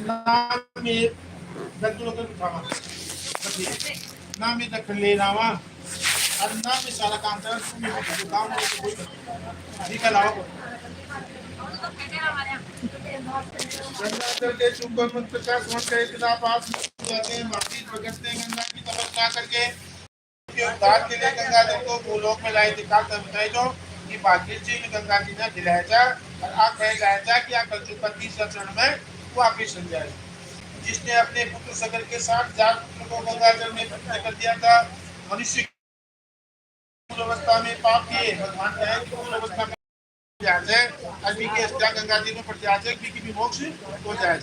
नाम में दक्कन को उठावा नाम में दक्कन ले रावा और नाम में सारा काम कर तुम में काम में कोई ठीक है लाओ गंगा जल के चुंबन मंत्र का स्मरण करे तथा पाप जाते हैं माफी भगत ने गंगा की तपस्या करके के उद्धार के लिए गंगा जल को भूलोक में लाए दिखा कर बताए जो कि भाग्य जी ने गंगा जी ने दिलाया था और आप कह जाया कि आप कल का 30 चरण में वापिस हो जाए जिसने अपने पुत्र सगर के साथ 4 पुत्र को गंगा जल में पवित्र कर दिया था मनुष्य अवस्था में पाप किए भगवान कहे कि अवस्था में अभी के गंगा जी में प्रत्याशक भी मोक्ष हो जाए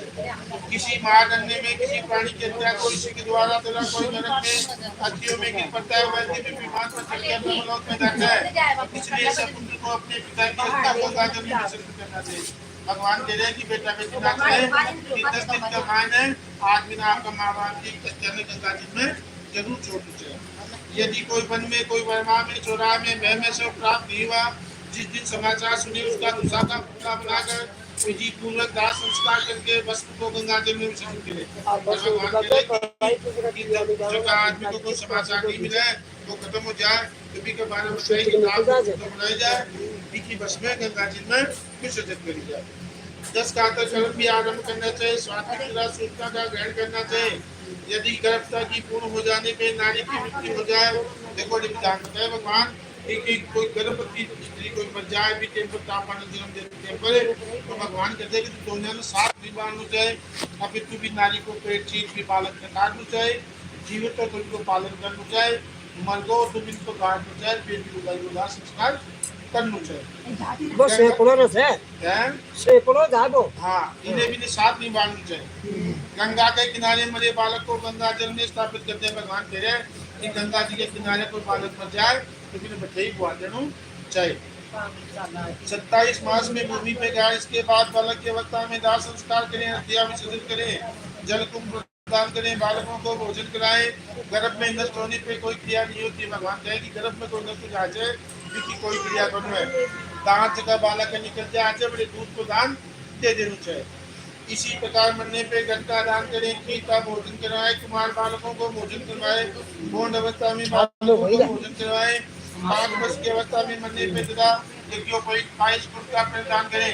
किसी महारण्य में किसी प्राणी की हत्या को इसी के द्वारा तथा कोई नरक में अग्नियों में गिर पड़ता है वैसे भी विमान पर चढ़कर ब्रह्मलोक में जाता है इसलिए सब पुत्र को अपने पिता की हत्या को गंगा जल में विसर्जित करना चाहिए भगवान कह रहे हैं कि बेटा बेटी ना चाहे कि 10 दिन का मान है 8 दिन आपका माँ बाप की गंगा जी में जरूर छोड़नी चाहिए यदि कोई वन में कोई वर्मा में चौराहे में मह में से प्राप्त नहीं हुआ जिस दिन समाचार सुने उसका दूसरा का पुतला बनाकर विधि पूर्वक दाह संस्कार करके वस्त्र को गंगा जल में विसर्जित करे जब आदमी को कोई समाचार नहीं मिले वो खत्म हो जाए कभी के बारे में बनाया जाए की बस में गंगा जल में विसर्जित करी जाए 10 का कर्म भी आरम्भ करना चाहिए स्वात्मिक सूचना का ग्रहण करना चाहिए यदि गर्भता की पूर्ण हो जाने पे नारी की मृत्यु हो जाए देखो विधान बताए भगवान कोई गर्भवती स्त्री कोई मर जाए भी टेम पर तापमान जन्म देते पर तो भगवान कहते हैं कि दोनों ने 7 दिन बांधना चाहिए और फिर तू भी नारी को पेट चीज भी पालन करना चाहिए जीवित तो तुमको पालन करना चाहिए मर गो तो दिन को काटना चाहिए फिर भी उदार संस्कार करना चाहिए बस सैकड़ों है सैकड़ों जागो हाँ इन्हें भी 7 दिन बांधना चाहिए गंगा के किनारे मरे बालक को गंगा जल में स्थापित करते हैं भगवान कह रहे हैं कि गंगा जी के किनारे कोई बालक मर जाए तो फिर बधाई बुआ देना चाहिए 27 मास में भूमि पे गया इसके बाद बालक की अवस्था में दाह संस्कार करें हत्या विसर्जित करें जल कुंभ प्रदान करें बालकों को भोजन कराएं गर्भ में नष्ट होने पे कोई क्रिया नहीं होती भगवान कहे कि गर्भ में कोई नष्ट हो जाए की कोई क्रिया करो है दांत का बालक निकल जाए बड़े दूध को दान दे देना चाहिए इसी प्रकार मरने पे घंटा दान करें गीता भोजन करवाए कुमार बालकों को भोजन करवाए पूर्ण अवस्था में बालकों को भोजन करवाए 5 वर्ष की अवस्था में मरने पे तथा यज्ञों को 22 गुण का प्रदान करें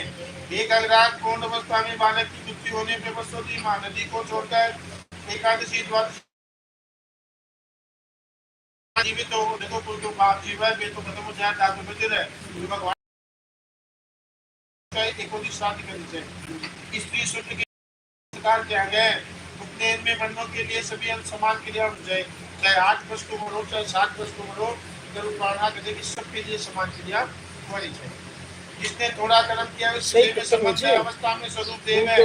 एक अगरात पूर्ण अवस्था में बालक की मृत्यु होने पे वसुदी माँ नदी को छोड़कर एकादशी द्वादशी जीवित हो देखो कोई तो बाप जीव है वे तो खत्म हो जाए दाग में बचे रहे भगवान एक शादी करनी चाहिए स्त्री सूत्र के संस्कार किया गया उपनयन में वर्णों के लिए सभी समान क्रिया होनी चाहिए चाहे 8 वर्ष को मरो चाहे 7 वर्ष को मरो सबके लिए समान क्रिया होनी चाहिए जिसने थोड़ा कर्म किया अवस्था में स्वरूप देव है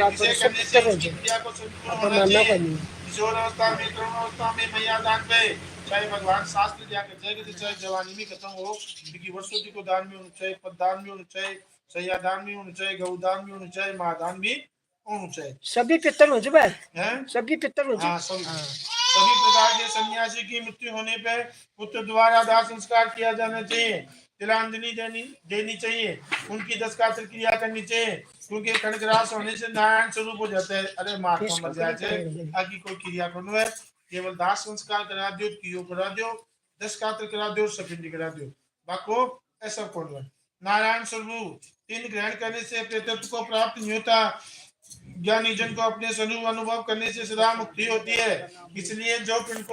इसे करने से उसकी क्रिया को संपूर्ण होना चाहिए किशोर अवस्था में तरुण अवस्था में मैया दान पे चाहे भगवान शास्त्र दिया करते हैं चाहे जवानी में खत्म हो क्योंकि वर्षों को दान में होना चाहिए पददान में होना चाहिए सैयादान भी होना चाहिए गौदान भी होना चाहिए महादान भी होना चाहिए सभी पितर हो जाए हैं सभी पितर हो जाए सभी प्रकार के सन्यासी की मृत्यु होने पर पुत्र द्वारा दाह संस्कार किया जाना चाहिए तिलांजलि देनी चाहिए उनकी 10 का क्रिया करनी चाहिए क्योंकि खंडग्रास होने से नारायण स्वरूप हो जाता है अरे महात्मा मर जाए आगे कोई क्रिया करना है केवल दाह संस्कार करा दो कियो करा दो 10 का करा दो सफेदी करा दो बाको ऐसा करना है नारायण स्वरूप 3 ग्रहण करने से प्रेतत्व को प्राप्त नहीं होता ज्ञानी जन को अपने स्वरूप अनुभव करने से सदा मुक्ति होती है इसलिए जो